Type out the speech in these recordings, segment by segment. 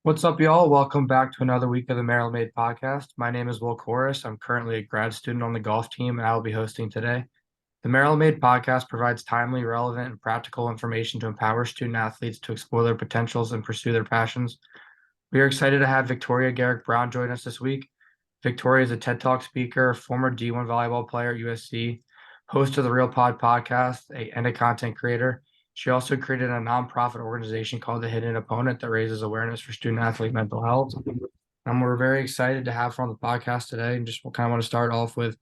What's up, y'all? Welcome back to another week of the Maryland Made podcast. My name is Will Koras. I'm currently a grad student on the golf team, and I will be hosting today. The Maryland Made podcast provides timely, relevant, and practical information to empower student athletes to explore their potentials and pursue their passions. We are excited to have Victoria Garrick Browne join us this week. Victoria is a TED Talk speaker, former D1 volleyball player at USC, host of the Real Pod podcast, and a content creator. She also created a nonprofit organization called The Hidden Opponent that raises awareness for student athlete mental health. And we're very excited to have her on the podcast today. And just kind of want to start off with,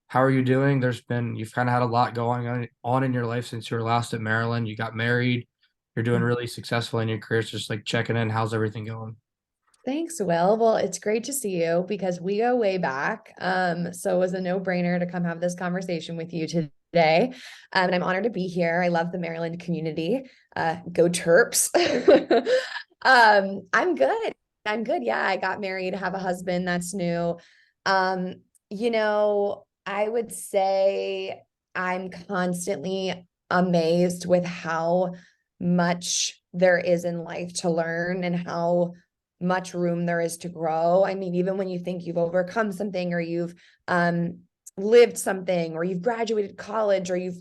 how are you doing? You've kind of had a lot going on in your life since you were last at Maryland. You got married. You're doing really successful in your career. So just like checking in, how's everything going? Thanks, Will. Well, it's great to see you because we go way back. So it was a no-brainer to come have this conversation with you today. And I'm honored to be here. I love the Maryland community. Go Terps. I'm good. I'm good. Yeah, I got married, have a husband that's new. I would say I'm constantly amazed with how much there is in life to learn and how much room there is to grow. I mean, even when you think you've overcome something or you've lived something or you've graduated college or you've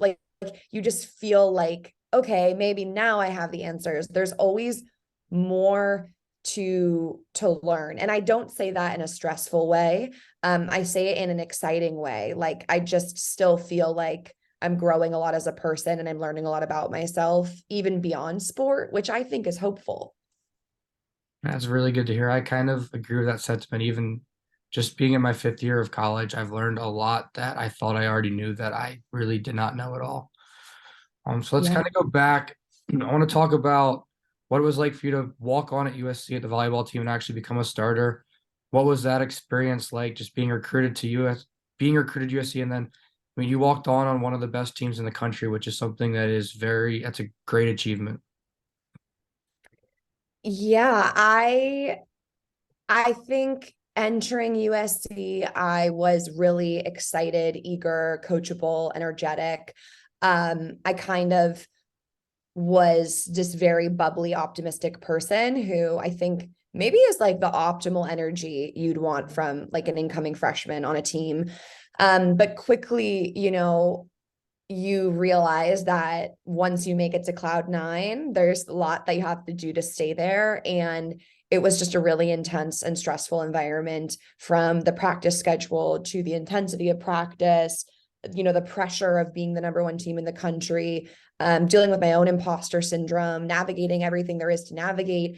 you just feel like, okay, maybe now I have the answers. There's always more to learn. And I don't say that in a stressful way. I say it in an exciting way. Like I just still feel like I'm growing a lot as a person and I'm learning a lot about myself, even beyond sport, which I think is hopeful. That's really good to hear. I kind of agree with that sentiment. Even just being in my fifth year of college, I've learned a lot that I thought I already knew that I really did not know at all. So let's Yeah. kind of go back. I want to talk about what it was like for you to walk on at USC at the volleyball team and actually become a starter. What was that experience like, just being recruited to USC, and then I mean, you walked on one of the best teams in the country, which is something that's a great achievement. Yeah, I think entering USC, I was really excited, eager, coachable, energetic. I kind of was just very bubbly, optimistic person who I think maybe is like the optimal energy you'd want from like an incoming freshman on a team. But quickly, you realize that once you make it to cloud nine, there's a lot that you have to do to stay there. And it was just a really intense and stressful environment, from the practice schedule to the intensity of practice, the pressure of being the number one team in the country, dealing with my own imposter syndrome, navigating everything there is to navigate,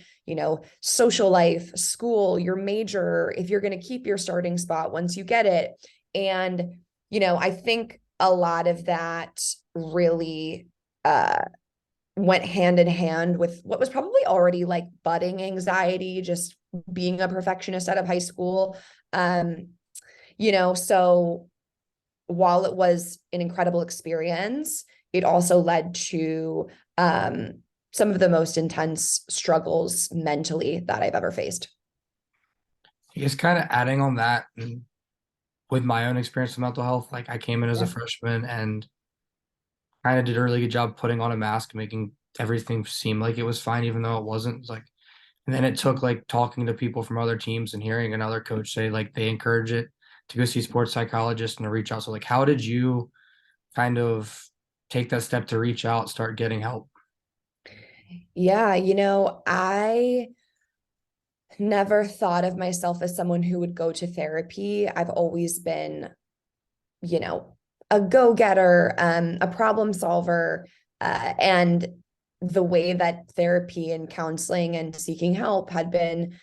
social life, school, your major, if you're going to keep your starting spot once you get it. And, I think a lot of that really went hand in hand with what was probably already like budding anxiety, just being a perfectionist out of high school. So while it was an incredible experience, it also led to some of the most intense struggles mentally that I've ever faced. I guess kind of adding on that, and with my own experience with mental health, like I came in as a Yeah. freshman and kind of did a really good job putting on a mask, making everything seem like it was fine, even though it wasn't. It's like, and then it took like talking to people from other teams and hearing another coach say like they encourage it to go see sports psychologists and to reach out. So like, how did you kind of take that step to reach out, start getting help? Yeah, I never thought of myself as someone who would go to therapy. I've always been, you know, a go-getter, a problem solver, and the way that therapy and counseling and seeking help had been,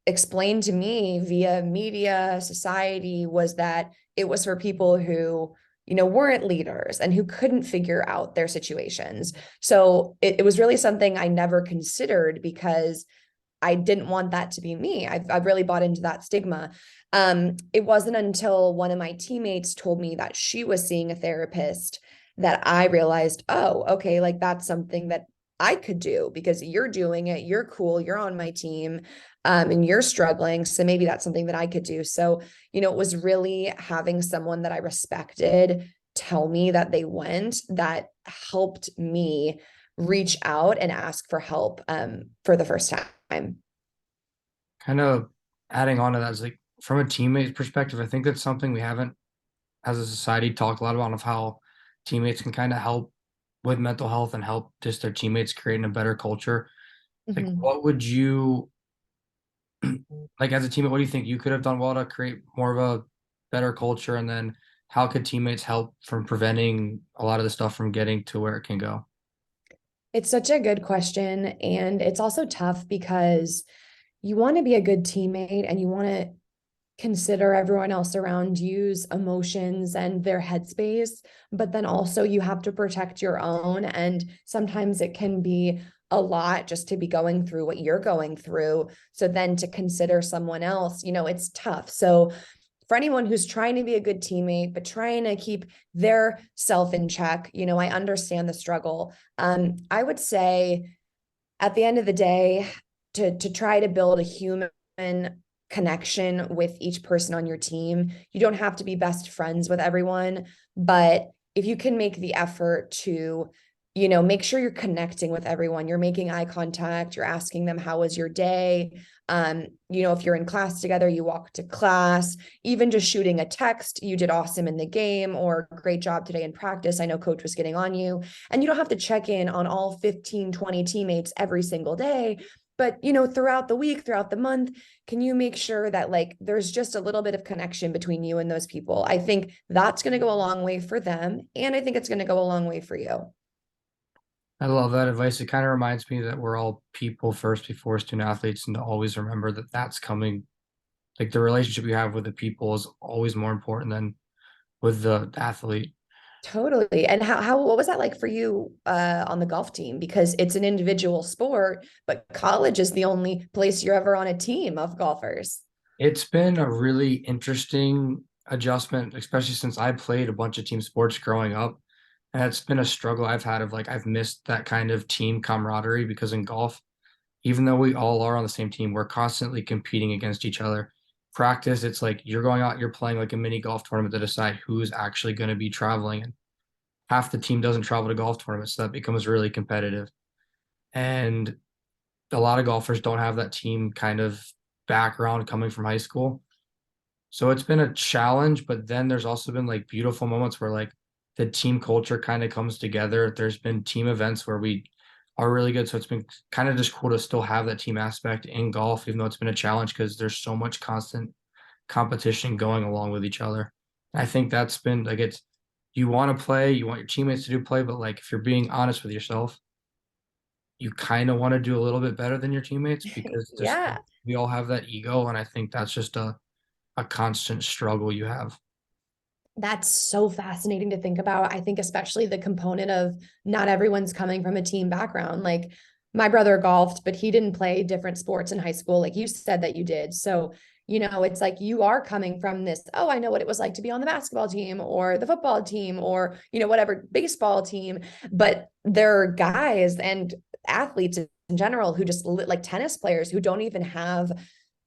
explained to me via media, society, was that it was for people who, weren't leaders and who couldn't figure out their situations. So it was really something I never considered because I didn't want that to be me. I've really bought into that stigma. It wasn't until one of my teammates told me that she was seeing a therapist that I realized, oh, okay, like that's something that I could do because you're doing it, you're cool, you're on my team, and you're struggling. So maybe that's something that I could do. So, it was really having someone that I respected tell me that they went that helped me reach out and ask for help for the first time. Kind of adding on to that is like from a teammate perspective, I think that's something we haven't as a society talked a lot about of how teammates can kind of help with mental health and help just their teammates creating a better culture. Like Mhm. what would you like as a teammate, what do you think you could have done well to create more of a better culture? And then how could teammates help from preventing a lot of the stuff from getting to where it can go? It's such a good question. And it's also tough because you want to be a good teammate and you want to consider everyone else around you's emotions and their headspace, but then also you have to protect your own. And sometimes it can be a lot just to be going through what you're going through. So then to consider someone else, it's tough. So for anyone who's trying to be a good teammate, but trying to keep their self in check, I understand the struggle. I would say at the end of the day, to try to build a human connection with each person on your team. You don't have to be best friends with everyone, but if you can make the effort to, make sure you're connecting with everyone, you're making eye contact, you're asking them, how was your day? If you're in class together, you walk to class, even just shooting a text, you did awesome in the game, or great job today in practice. I know coach was getting on you. And you don't have to check in on all 15, 20 teammates every single day. But, throughout the week, throughout the month, can you make sure that like there's just a little bit of connection between you and those people? I think that's going to go a long way for them. And I think it's going to go a long way for you. I love that advice. It kind of reminds me that we're all people first before student athletes, and to always remember that that's coming. Like the relationship you have with the people is always more important than with the athlete. Totally. And what was that like for you on the golf team? Because it's an individual sport, but college is the only place you're ever on a team of golfers. It's been a really interesting adjustment, especially since I played a bunch of team sports growing up. And it's been a struggle I've had of like I've missed that kind of team camaraderie because in golf, even though we all are on the same team, we're constantly competing against each other. Practice, it's like you're going out, you're playing like a mini golf tournament to decide who's actually going to be traveling. And half the team doesn't travel to golf tournaments, so that becomes really competitive. And a lot of golfers don't have that team kind of background coming from high school. So it's been a challenge, but then there's also been like beautiful moments where like the team culture kind of comes together. There's been team events where we are really good. So it's been kind of just cool to still have that team aspect in golf, even though it's been a challenge because there's so much constant competition going along with each other. I think that's been like it's you want to play, you want your teammates to do play, but like if you're being honest with yourself, you kind of want to do a little bit better than your teammates because just Yeah. we all have that ego. And I think that's just a constant struggle you have. That's so fascinating to think about. I think especially the component of not everyone's coming from a team background. Like my brother golfed, but he didn't play different sports in high school, like you said that you did. So, it's like you are coming from this, oh, I know what it was like to be on the basketball team or the football team or, whatever baseball team. But there are guys and athletes in general who just like tennis players who don't even have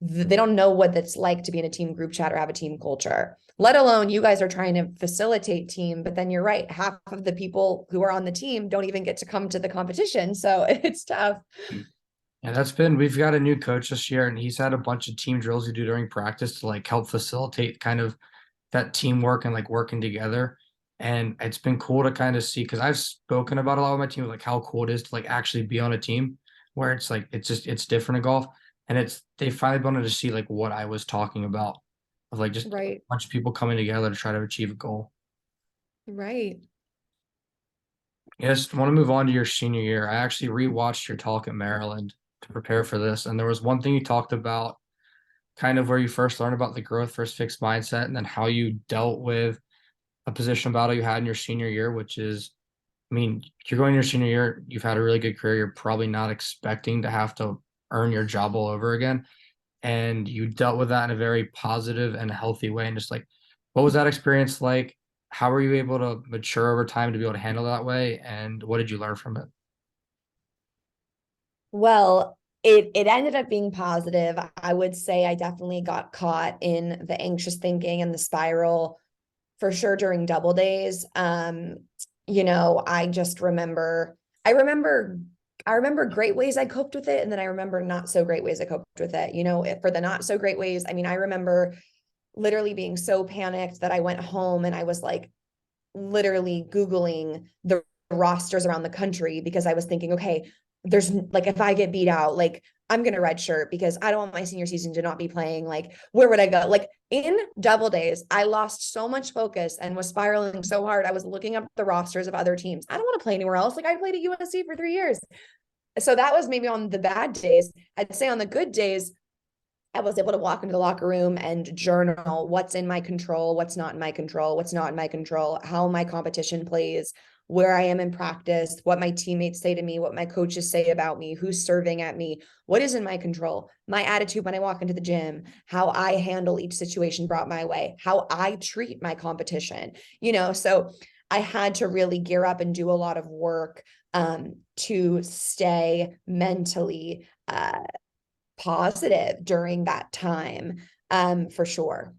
they don't know what it's like to be in a team group chat or have a team culture, let alone you guys are trying to facilitate team. But then you're right, half of the people who are on the team don't even get to come to the competition. So it's tough. Yeah, we've got a new coach this year, and he's had a bunch of team drills we do during practice to like help facilitate kind of that teamwork and like working together. And it's been cool to kind of see because I've spoken about a lot of my team, like how cool it is to like actually be on a team where it's like it's different in golf. And they finally wanted to see like what I was talking about of like just a Right. bunch of people coming together to try to achieve a goal. Right. Yes, I want to move on to your senior year. I actually rewatched your talk at Maryland to prepare for this, and there was one thing you talked about, kind of where you first learned about the growth versus fixed mindset, and then how you dealt with a position battle you had in your senior year, which is, I mean, you're going your senior year, you've had a really good career, you're probably not expecting to have to earn your job all over again, and you dealt with that in a very positive and healthy way. And just like, what was that experience like? How were you able to mature over time to be able to handle that way? And what did you learn from it? Well, it ended up being positive. I would say I definitely got caught in the anxious thinking and the spiral for sure during double days. I just remember I remember I remember great ways I coped with it, and then I remember not so great ways I coped with it. For the not so great ways, I mean, I remember literally being so panicked that I went home and I was like literally Googling the rosters around the country because I was thinking, okay, there's like, if I get beat out, like I'm going to redshirt because I don't want my senior season to not be playing. Like, where would I go? Like in double days, I lost so much focus and was spiraling so hard. I was looking up the rosters of other teams. I don't want to play anywhere else. Like I played at USC for 3 years. So that was maybe on the bad days. I'd say on the good days, I was able to walk into the locker room and journal what's in my control, what's not in my control, what's not in my control, how my competition plays, where I am in practice, what my teammates say to me, what my coaches say about me, who's serving at me, what is in my control, my attitude when I walk into the gym, how I handle each situation brought my way, how I treat my competition, so I had to really gear up and do a lot of work to stay mentally positive during that time, for sure.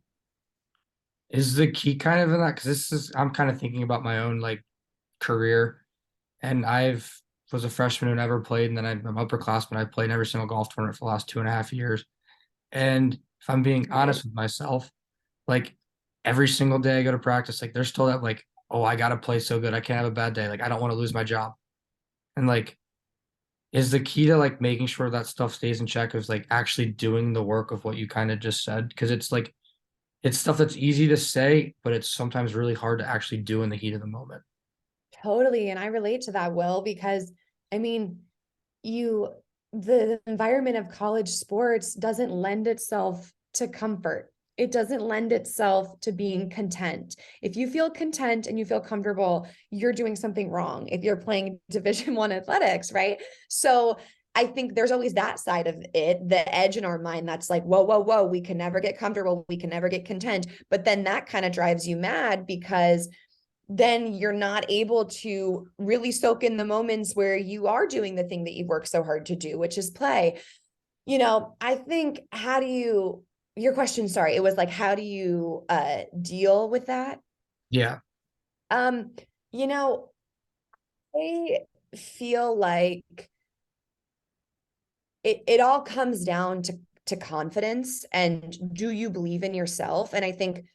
Is the key kind of in that? Because I'm kind of thinking about my own like career, and I've was a freshman who never played, and then I'm upperclassman. I played in every single golf tournament for the last 2.5 years. And if I'm being Right. honest with myself, like every single day I go to practice, like there's still that like, oh, I gotta play so good. I can't have a bad day. Like I don't want to lose my job. And like is the key to like making sure that stuff stays in check is like actually doing the work of what you kind of just said. Cause it's like it's stuff that's easy to say, but it's sometimes really hard to actually do in the heat of the moment. Totally. And I relate to that, Will, because I mean, you, the environment of college sports doesn't lend itself to comfort. It doesn't lend itself to being content. If you feel content and you feel comfortable, you're doing something wrong if you're playing Division 1 athletics, right? So I think there's always that side of it, the edge in our mind that's like, whoa, whoa, whoa, we can never get comfortable. We can never get content. But then that kind of drives you mad because then you're not able to really soak in the moments where you are doing the thing that you've worked so hard to do, which is play. I think your question, sorry, it was like, how do you deal with that? Yeah. Um, you know, I feel like it all comes down to confidence and do you believe in yourself? And I think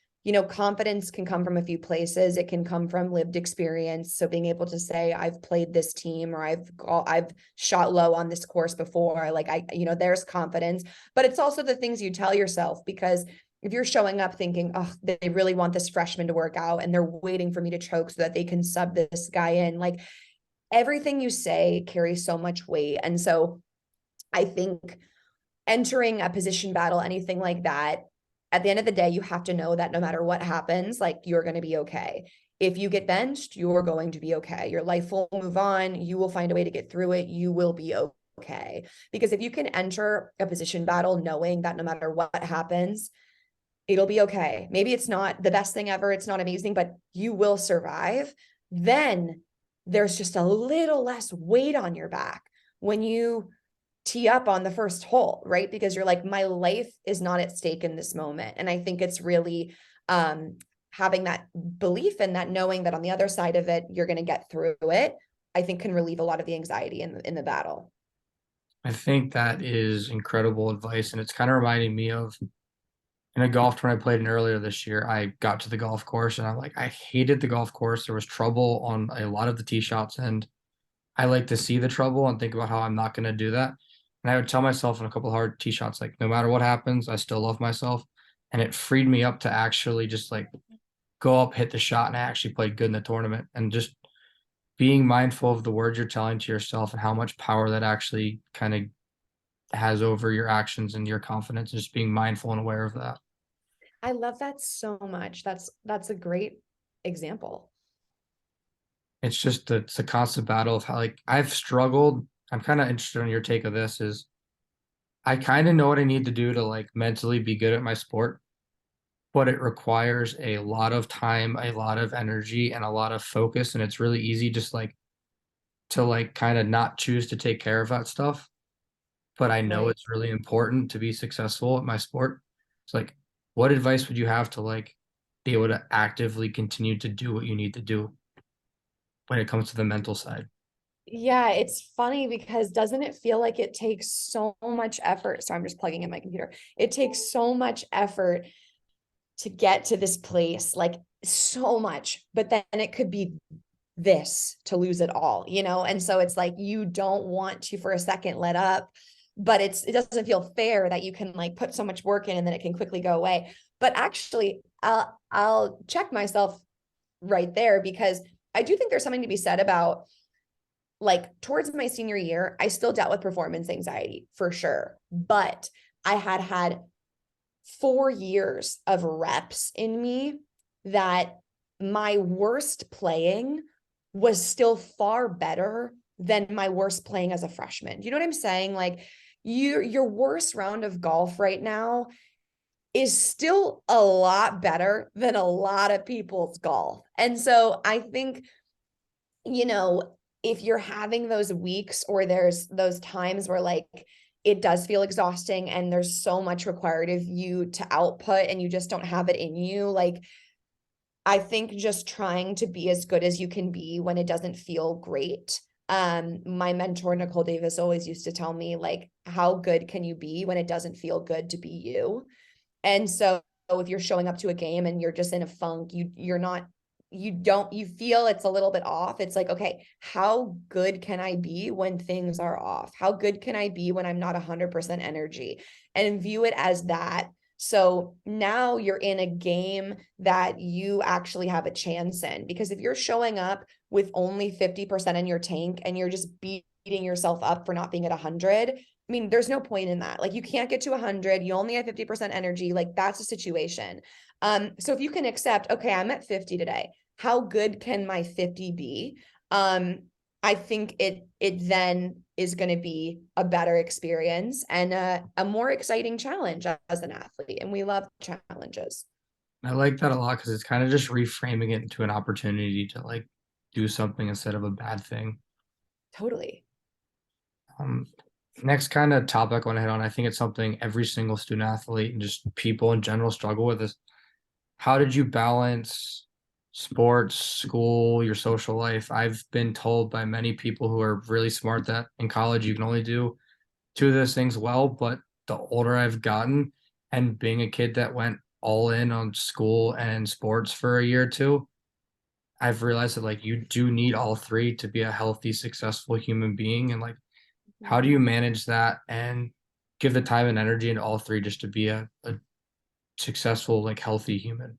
confidence can come from a few places. It can come from lived experience, so being able to say I've played this team or I've shot low on this course before, like there's confidence. But it's also the things you tell yourself, because if you're showing up thinking, oh, they really want this freshman to work out and they're waiting for me to choke so that they can sub this guy in, like everything you say carries so much weight. And so I think entering a position battle, anything like that, at the end of the day, you have to know that no matter what happens, like you're going to be okay. If you get benched, you're going to be okay. Your life will move on. You will find a way to get through it. You will be okay. Because if you can enter a position battle knowing that no matter what happens, it'll be okay. Maybe it's not the best thing ever. It's not amazing, but you will survive. Then there's just a little less weight on your back when you tee up on the first hole, right? Because you're like, my life is not at stake in this moment. And I think it's really having that belief and that knowing that on the other side of it, you're going to get through it, I think can relieve a lot of the anxiety in the battle. I think that is incredible advice. And it's kind of reminding me of in a golf tournament I played in earlier this year. I got to the golf course and I hated the golf course. There was trouble on a lot of the tee shots. And I like to see the trouble and think about how I'm not going to do that. And I would tell myself in a couple hard tee shots, like, no matter what happens, I still love myself. And it freed me up to actually just like go up, hit the shot, and I actually played good in the tournament. And just being mindful of the words you're telling to yourself and how much power that actually kind of has over your actions and your confidence, and just being mindful and aware of that. I love that so much. That's a great example. It's just it's a constant battle of how like I've struggled. I'm kind of interested in your take of this is I kind of know what I need to do to like mentally be good at my sport, but it requires a lot of time, a lot of energy, and a lot of focus. And it's really easy just like to like kind of not choose to take care of that stuff. But I know Right. it's really important to be successful at my sport. It's like, what advice would you have to like be able to actively continue to do what you need to do when it comes to the mental side? Yeah, it's funny because doesn't it feel like it takes so much effort? So I'm just plugging in my computer. It takes so much effort to get to this place, like so much, but then it could be this to lose it all, you know? And so it's like you don't want to for a second let up, but it doesn't feel fair that you can like put so much work in and then it can quickly go away. But actually, I'll check myself right there because I do think there's something to be said about like towards my senior year, I still dealt with performance anxiety for sure, but I had 4 years of reps in me that my worst playing was still far better than my worst playing as a freshman. Do you know what I'm saying? Like your worst round of golf right now is still a lot better than a lot of people's golf. And so I think, you know, if you're having those weeks or there's those times where like it does feel exhausting and there's so much required of you to output and you just don't have it in you, like I think just trying to be as good as you can be when it doesn't feel great. My mentor Nicole Davis always used to tell me like how good can you be when it doesn't feel good to be you. And so if you're showing up to a game and you're just in a funk, you're not, you don't, you feel it's a little bit off. It's like, okay, how good can I be when things are off? How good can I be when I'm not 100% energy? And view it as that. So now you're in a game that you actually have a chance in, because if you're showing up with only 50% in your tank and you're just beating yourself up for not being at 100, I mean, there's no point in that. Like you can't get to 100. You only have 50% energy. Like that's a situation. So if you can accept, okay, I'm at 50 today. How good can my 50 be? I think it then is going to be a better experience and a more exciting challenge as an athlete. And we love challenges. I like that a lot because it's kind of just reframing it into an opportunity to like do something instead of a bad thing. Totally. Um, Next kind of topic I want to hit on, I think it's something every single student athlete and just people in general struggle with is how did you balance sports, school, your social life? I've been told by many people who are really smart that in college you can only do two of those things well, but the older I've gotten and being a kid that went all in on school and sports for a year or two, I've realized that like you do need all three to be a healthy, successful human being. And like, how do you manage that and give the time and energy into all three just to be a successful, like healthy human?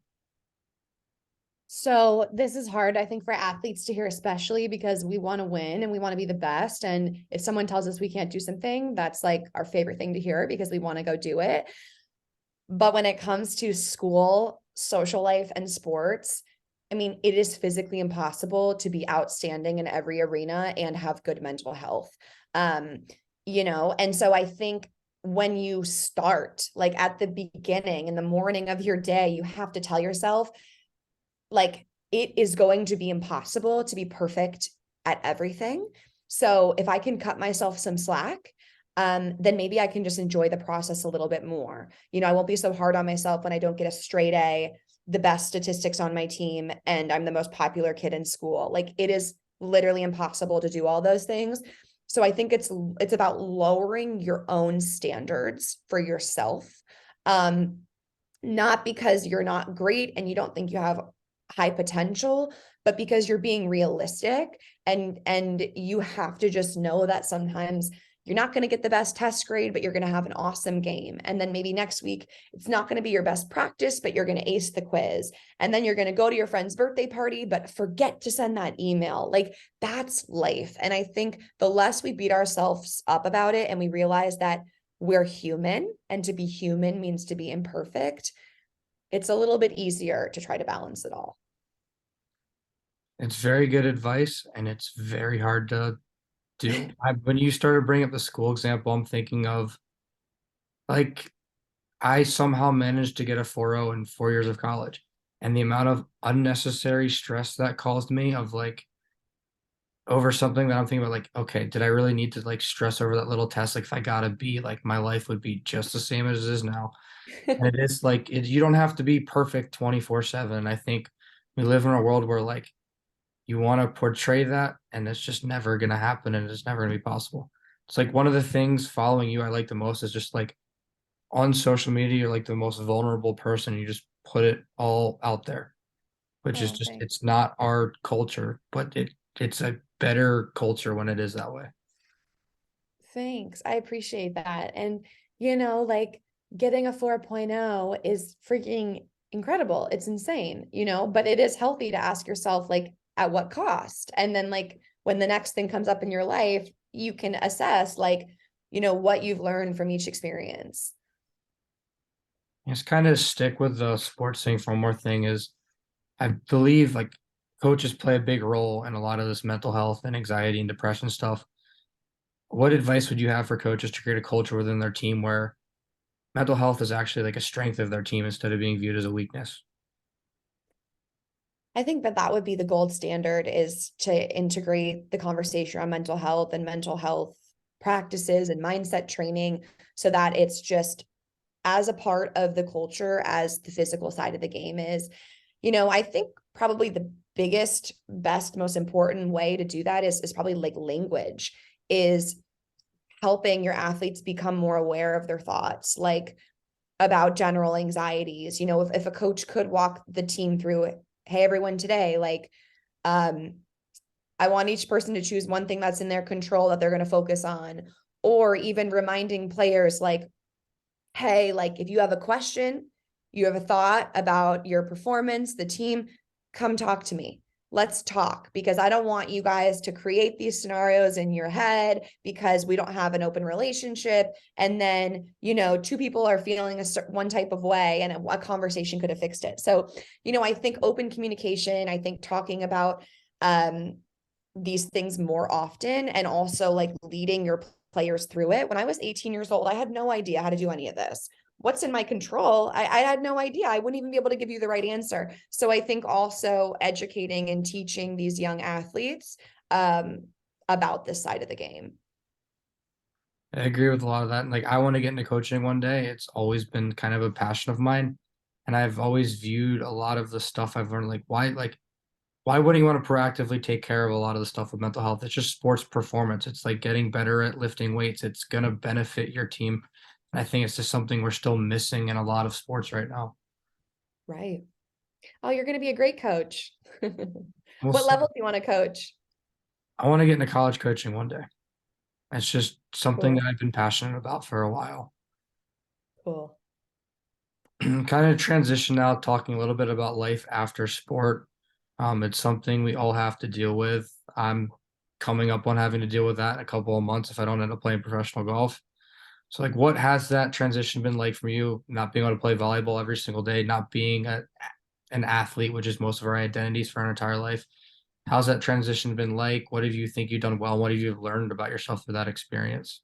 So this is hard, I think, for athletes to hear, especially because we want to win and we want to be the best. And if someone tells us we can't do something, that's like our favorite thing to hear because we want to go do it. But when it comes to school, social life, and sports, I mean, it is physically impossible to be outstanding in every arena and have good mental health. Um, you know, and so I think when you start, like at the beginning in the morning of your day, you have to tell yourself, like it is going to be impossible to be perfect at everything. So if I can cut myself some slack, then maybe I can just enjoy the process a little bit more. You know, I won't be so hard on myself when I don't get a straight A, the best statistics on my team, and I'm the most popular kid in school. Like it is literally impossible to do all those things. So I think it's about lowering your own standards for yourself. Um, Not because you're not great and you don't think you have high potential, but because you're being realistic and you have to just know that sometimes you're not going to get the best test grade, but you're going to have an awesome game. And then maybe next week, it's not going to be your best practice, but you're going to ace the quiz. And then you're going to go to your friend's birthday party, but forget to send that email. Like that's life. And I think the less we beat ourselves up about it and we realize that we're human and to be human means to be imperfect, it's a little bit easier to try to balance it all. It's very good advice and it's very hard to do. When you started bringing up the school example, I'm thinking of like I somehow managed to get a 4.0 in 4 years of college. And the amount of unnecessary stress that caused me of like over something that I'm thinking about, like, okay, did I really need to like stress over that little test? Like, if I got a B, like my life would be just the same as it is now. And it is like, you don't have to be perfect 24/7. I think we live in a world where like you want to portray that, and it's just never going to happen, and it's never going to be possible. It's like one of the things following you I like the most is just like on social media, you're like the most vulnerable person. You just put it all out there, which is Oh, just, thanks. it's not our culture, but it's a better culture when it is that way. Thanks. I appreciate that. And, like getting a 4.0 is freaking incredible. It's insane, but it is healthy to ask yourself, like, at what cost? And then, like, when the next thing comes up in your life, you can assess, like, what you've learned from each experience. Just kind of stick with the sports thing for one more thing is I believe like coaches play a big role in a lot of this mental health and anxiety and depression stuff. What advice would you have for coaches to create a culture within their team where mental health is actually like a strength of their team instead of being viewed as a weakness? I think that that would be the gold standard, is to integrate the conversation on mental health and mental health practices and mindset training so that it's just as a part of the culture as the physical side of the game is. I think probably the biggest, best, most important way to do that is probably like language, is helping your athletes become more aware of their thoughts, like about general anxieties. If a coach could walk the team through it, hey, everyone, today, like, um, I want each person to choose one thing that's in their control that they're going to focus on. Or even reminding players, like, hey, like, if you have a question, you have a thought about your performance, the team, come talk to me. Let's talk, because I don't want you guys to create these scenarios in your head because we don't have an open relationship. And then, two people are feeling one type of way, and a conversation could have fixed it. So, I think open communication, I think talking about these things more often, and also like leading your players through it. When I was 18 years old, I had no idea how to do any of this. What's in my control? I had no idea. I wouldn't even be able to give you the right answer. So I think also educating and teaching these young athletes about this side of the game. I agree with a lot of that. Like, I want to get into coaching one day. It's always been kind of a passion of mine. And I've always viewed a lot of the stuff I've learned, like, why wouldn't you want to proactively take care of a lot of the stuff with mental health? It's just sports performance. It's like getting better at lifting weights. It's going to benefit your team. And I think it's just something we're still missing in a lot of sports right now. Right. Oh, you're going to be a great coach. We'll What see. level do you want to coach? I want to get into college coaching one day. It's just something that Cool. I've been passionate about for a while. Cool. Kind of transition now, talking a little bit about life after sport. It's something we all have to deal with. I'm coming up on having to deal with that in a couple of months if I don't end up playing professional golf. So, like, what has that transition been like for you? Not being able to play volleyball every single day, not being an athlete, which is most of our identities for our entire life. How's that transition been like? What have you think you've done well? What have you learned about yourself through that experience?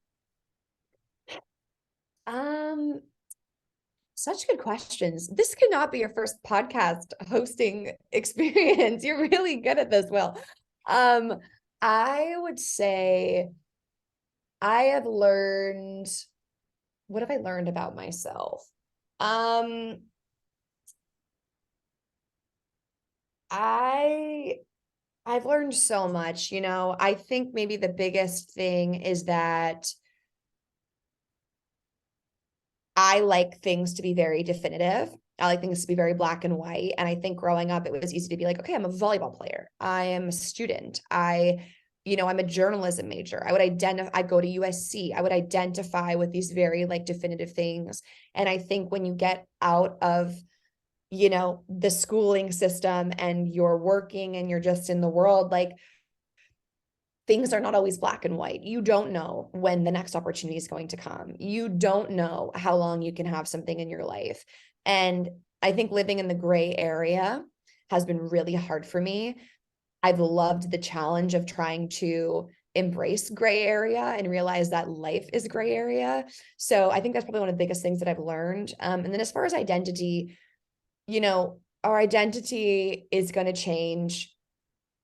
Um, Such good questions. This could not be your first podcast hosting experience. You're really good at this, Will. Um, I would say I have learned, what have I learned about myself? Um, I I've learned so much, I think maybe the biggest thing is that I like things to be very definitive. I like things to be very black and white. And I think growing up, it was easy to be like, okay, I'm a volleyball player. I am a student. I'm a journalism major. I go to USC. I would identify with these very like definitive things. And I think when you get out of, the schooling system and you're working and you're just in the world, like, things are not always black and white. You don't know when the next opportunity is going to come. You don't know how long you can have something in your life. And I think living in the gray area has been really hard for me. I've loved the challenge of trying to embrace gray area and realize that life is gray area. So I think that's probably one of the biggest things that I've learned. And then as far as identity, our identity is going to change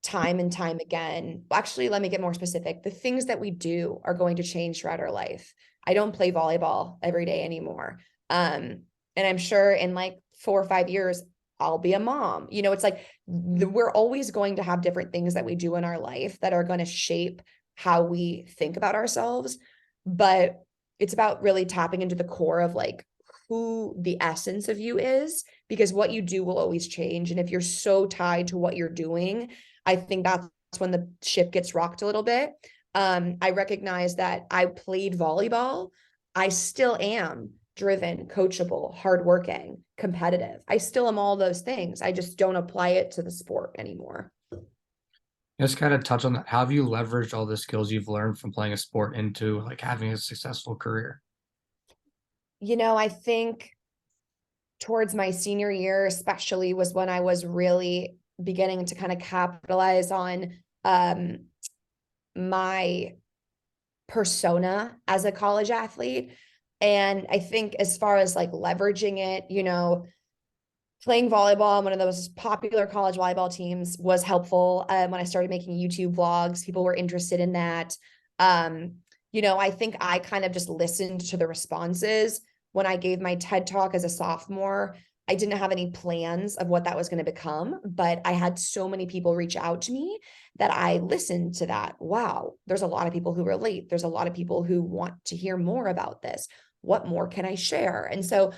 time and time again. Actually, let me get more specific. The things that we do are going to change throughout our life. I don't play volleyball every day anymore. And I'm sure in like 4 or 5 years, I'll be a mom. It's like we're always going to have different things that we do in our life that are going to shape how we think about ourselves. But it's about really tapping into the core of like who the essence of you is, because what you do will always change. And if you're so tied to what you're doing, I think that's when the ship gets rocked a little bit. I recognize that I played volleyball. I still am driven, coachable, hardworking, competitive. I still am all those things. I just don't apply it to the sport anymore. Just kind of touch on that. How have you leveraged all the skills you've learned from playing a sport into like having a successful career? I think towards my senior year, especially, was when I was really beginning to kind of capitalize on my persona as a college athlete. And I think as far as like leveraging it, playing volleyball on one of the most popular college volleyball teams was helpful. When I started making YouTube vlogs, people were interested in that. I think I kind of just listened to the responses when I gave my TED talk as a sophomore. I didn't have any plans of what that was going to become, but I had so many people reach out to me that I listened to that. Wow, there's a lot of people who relate. There's a lot of people who want to hear more about this. What more can I share? And so,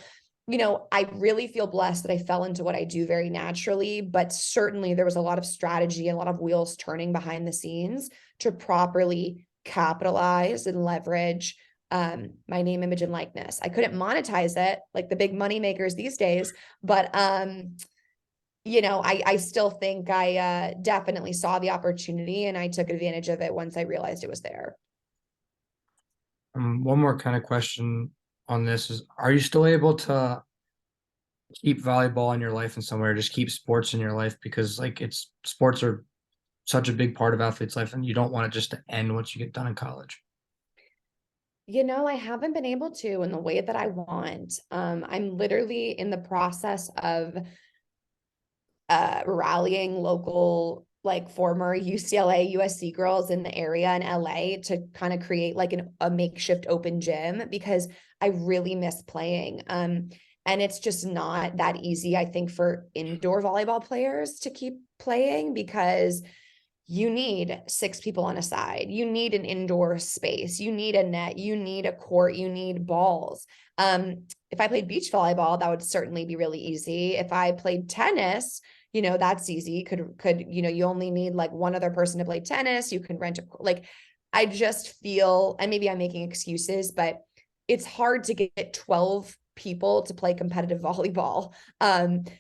I really feel blessed that I fell into what I do very naturally, but certainly there was a lot of strategy and a lot of wheels turning behind the scenes to properly capitalize and leverage my name, image, and likeness. I couldn't monetize it like the big money makers these days, but I still think I definitely saw the opportunity and I took advantage of it once I realized it was there. One more kind of question on this is, are you still able to keep volleyball in your life in some way, or just keep sports in your life? Because like sports are such a big part of athletes' life, and you don't want it just to end once you get done in college. I haven't been able to in the way that I want. I'm literally in the process of rallying local like former UCLA USC girls in the area in LA to kind of create like a makeshift open gym because I really miss playing. And it's just not that easy, I think, for indoor volleyball players to keep playing because you need 6 people on a side. You need an indoor space. You need a net. You need a court. You need balls. If I played beach volleyball, that would certainly be really easy. If I played tennis, that's easy. You only need like one other person to play tennis. You can rent I just feel, and maybe I'm making excuses, but it's hard to get 12 people to play competitive volleyball. And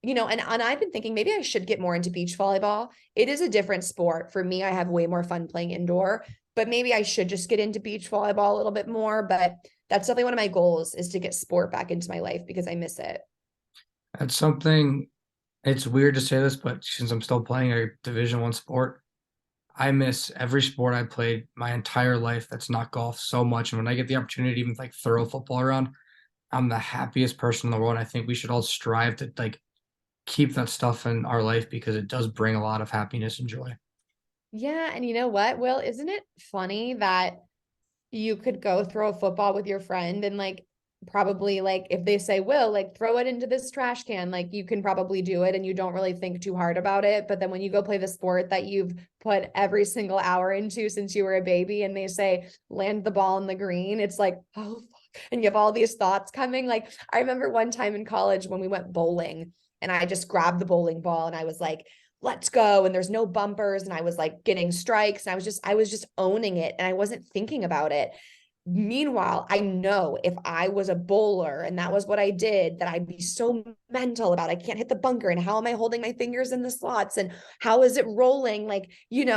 I've been thinking maybe I should get more into beach volleyball. It is a different sport. For me, I have way more fun playing indoor, but maybe I should just get into beach volleyball a little bit more. But that's definitely one of my goals is to get sport back into my life because I miss it. That's something, it's weird to say this, but since I'm still playing a Division I sport, I miss every sport I played my entire life that's not golf so much. And when I get the opportunity to even like throw a football around, I'm the happiest person in the world. I think we should all strive to like keep that stuff in our life because it does bring a lot of happiness and joy. Yeah. And you know what, Will, isn't it funny that you could go throw a football with your friend and like probably like if they say, Will, like throw it into this trash can, like you can probably do it and you don't really think too hard about it. But then when you go play the sport that you've put every single hour into since you were a baby and they say land the ball in the green, it's like, oh fuck. And you have all these thoughts coming. Like I remember one time in college when we went bowling and I just grabbed the bowling ball and I was like, let's go. And there's no bumpers. And I was like getting strikes and I was just owning it. And I wasn't thinking about it. Meanwhile, I know if I was a bowler and that was what I did, that I'd be so mental about I can't hit the bunker and how am I holding my fingers in the slots and how is it rolling?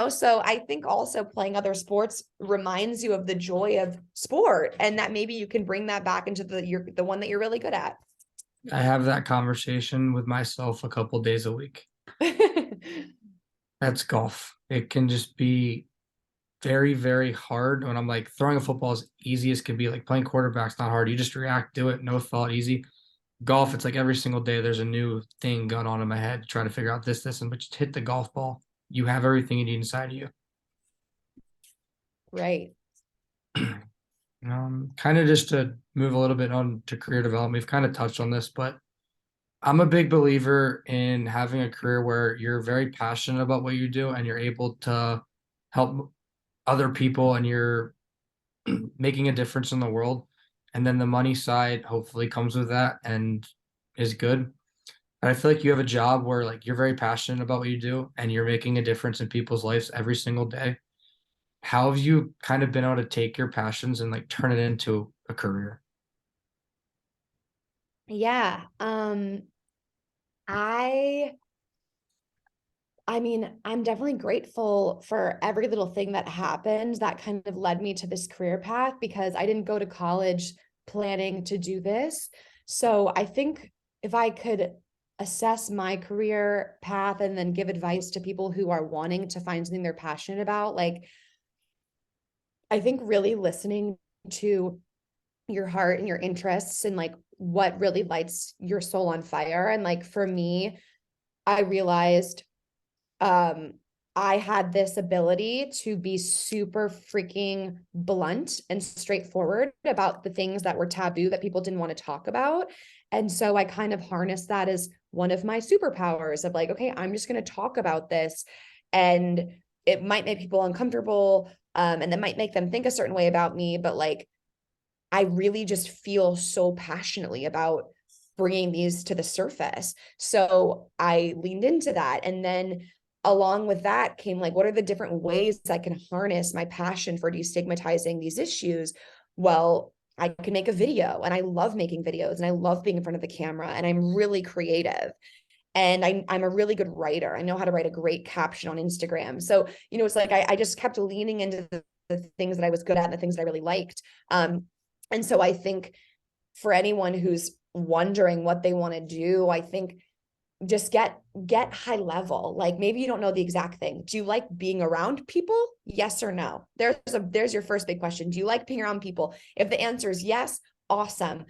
So I think also playing other sports reminds you of the joy of sport and that maybe you can bring that back into the one that you're really good at. I have that conversation with myself a couple days a week. That's golf. It can just be very, very hard when I'm like throwing a football is easy as can be. Like playing quarterback's not hard. You just react, do it, no thought, easy. Golf, it's like every single day there's a new thing going on in my head, trying to figure out this, and but just hit the golf ball. You have everything you need inside of you. Right. Kind of just to move a little bit on to career development. We've kind of touched on this, but I'm a big believer in having a career where you're very passionate about what you do and you're able to help other people and you're making a difference in the world. And then the money side hopefully comes with that and is good. But I feel like you have a job where like you're very passionate about what you do and you're making a difference in people's lives every single day. How have you kind of been able to take your passions and like turn it into a career? Yeah. I I mean, I'm definitely grateful for every little thing that happened that kind of led me to this career path because I didn't go to college planning to do this. So I think if I could assess my career path and then give advice to people who are wanting to find something they're passionate about, like I think really listening to your heart and your interests and like what really lights your soul on fire. And like for me, I realized um I had this ability to be super freaking blunt and straightforward about the things that were taboo that people didn't want to talk about. And so I kind of harnessed that as one of my superpowers of like, okay, I'm just going to talk about this. And it might make people uncomfortable. And that might make them think a certain way about me. But like, I really just feel so passionately about bringing these to the surface. So I leaned into that. And then along with that came like, what are the different ways I can harness my passion for destigmatizing these issues? Well, I can make a video and I love making videos and I love being in front of the camera and I'm really creative. And I'm a really good writer. I know how to write a great caption on Instagram. So, it's like I just kept leaning into the things that I was good at and the things that I really liked. And so I think for anyone who's wondering what they want to do, I think just get high level. Like maybe you don't know the exact thing. Do you like being around people? Yes or no? There's your first big question. Do you like being around people? If the answer is yes, awesome.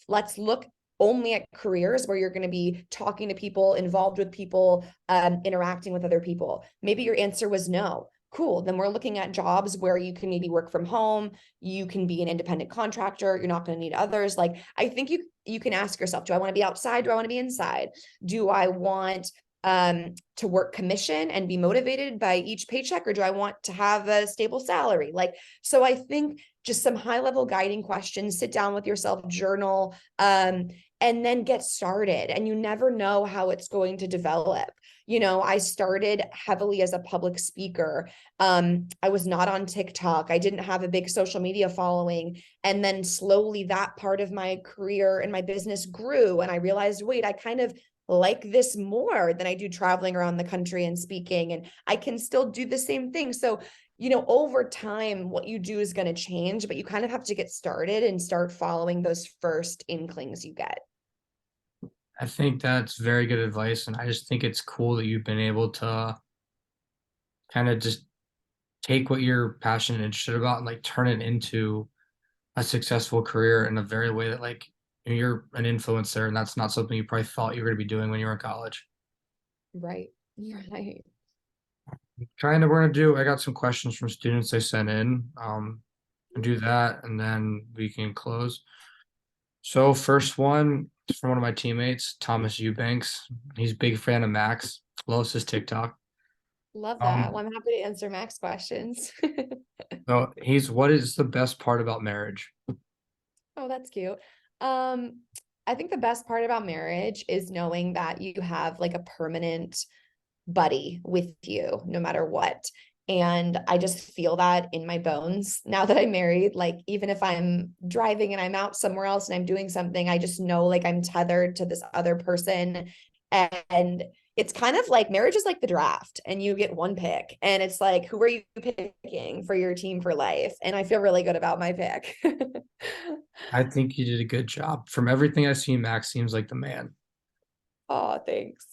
Let's look only at careers where you're going to be talking to people, involved with people, interacting with other people. Maybe your answer was no. Cool. Then we're looking at jobs where you can maybe work from home. You can be an independent contractor. You're not going to need others. Like I think you can ask yourself, do I want to be outside? Do I want to be inside? Do I want to work commission and be motivated by each paycheck, or do I want to have a stable salary? Like, so I think just some high level guiding questions, sit down with yourself, journal, and then get started. And you never know how it's going to develop. I started heavily as a public speaker. I was not on TikTok. I didn't have a big social media following. And then slowly that part of my career and my business grew. And I realized, wait, I kind of like this more than I do traveling around the country and speaking. And I can still do the same thing. So, over time, what you do is going to change, but you kind of have to get started and start following those first inklings you get. I think that's very good advice, and I just think it's cool that you've been able to kind of just take what you're passionate and interested about and like turn it into a successful career in a very way that like you're an influencer, and that's not something you probably thought you were going to be doing when you were in college. Right. Right. Kind of we're gonna do. I got some questions from students they sent in. Do that, and then we can close. So first one is from one of my teammates, Thomas Eubanks. He's a big fan of Max. Loves his TikTok. Love that. Um, Well, I'm happy to answer Max questions. so what is the best part about marriage? Oh, that's cute. Um, I think the best part about marriage is knowing that you have like a permanent buddy with you no matter what. And I just feel that in my bones now that I'm married. Like, even if I'm driving and I'm out somewhere else and I'm doing something, I just know like I'm tethered to this other person. And it's kind of like marriage is like the draft, and you get one pick. And it's like, who are you picking for your team for life? And I feel really good about my pick. I think you did a good job. From everything I've seen, Max seems like the man. Oh, thanks.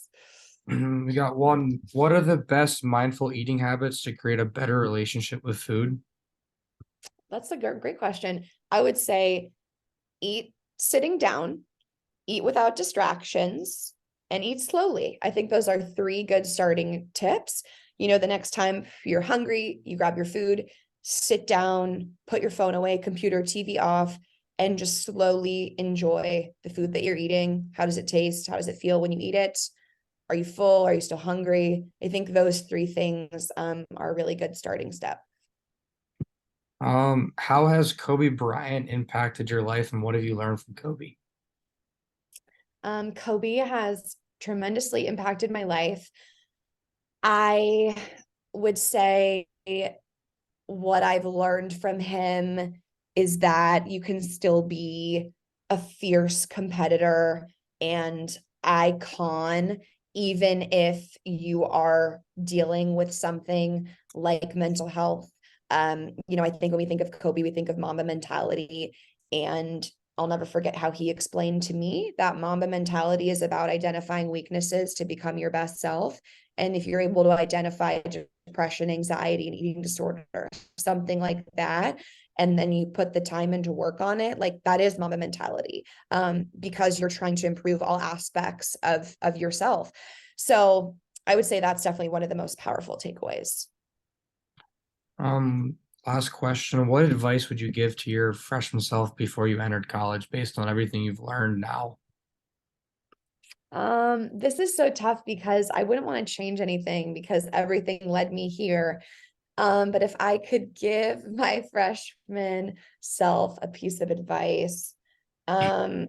We got one. What are the best mindful eating habits to create a better relationship with food? That's a great question. I would say eat sitting down, eat without distractions, and eat slowly. I think those are three good starting tips. The next time you're hungry, you grab your food, sit down, put your phone away, computer, TV off, and just slowly enjoy the food that you're eating. How does it taste? How does it feel when you eat it? Are you full? Are you still hungry? I think those three things are a really good starting step. How has Kobe Bryant impacted your life and what have you learned from Kobe? Kobe has tremendously impacted my life. I would say what I've learned from him is that you can still be a fierce competitor and icon, even if you are dealing with something like mental health. I think when we think of Kobe, we think of Mamba mentality. And I'll never forget how he explained to me that Mamba mentality is about identifying weaknesses to become your best self. And if you're able to identify depression, anxiety, and eating disorder, something like that, and then you put the time into work on it, like that is Mamba mentality, because you're trying to improve all aspects of yourself. So I would say that's definitely one of the most powerful takeaways. Last question. What advice would you give to your freshman self before you entered college based on everything you've learned now? This is so tough because I wouldn't want to change anything because everything led me here. But if I could give my freshman self a piece of advice, um,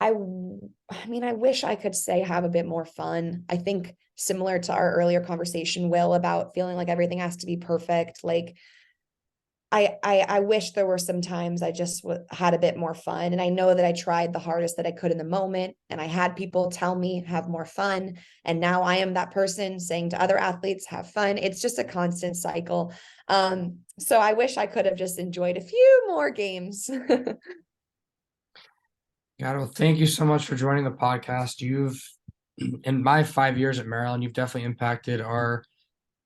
I wish I could say have a bit more fun. I think similar to our earlier conversation, Will, about feeling like everything has to be perfect. Like I wish there were some times I just had a bit more fun. And I know that I tried the hardest that I could in the moment. And I had people tell me, have more fun. And now I am that person saying to other athletes, have fun. It's just a constant cycle. So I wish I could have just enjoyed a few more games. Gato, thank you so much for joining the podcast. In my 5 years at Maryland, you've definitely impacted our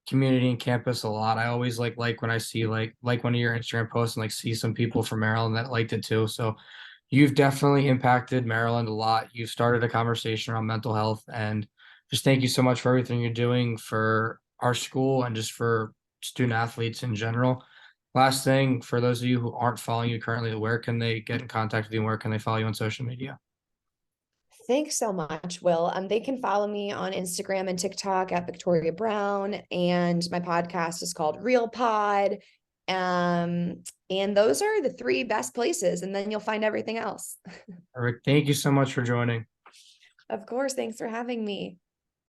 community and campus a lot. I always like when I see like one of your Instagram posts and like see some people from Maryland that liked it too. So you've definitely impacted Maryland a lot. You've started a conversation around mental health and just thank you so much for everything you're doing for our school and just for student athletes in general. Last thing, for those of you who aren't following you currently, where can they get in contact with you and where can they follow you on social media? Thanks so much, Will. They can follow me on Instagram and TikTok at Victoria Brown, and my podcast is called Real Pod. And those are the three best places, and then you'll find everything else. Eric, thank you so much for joining. Of course, thanks for having me.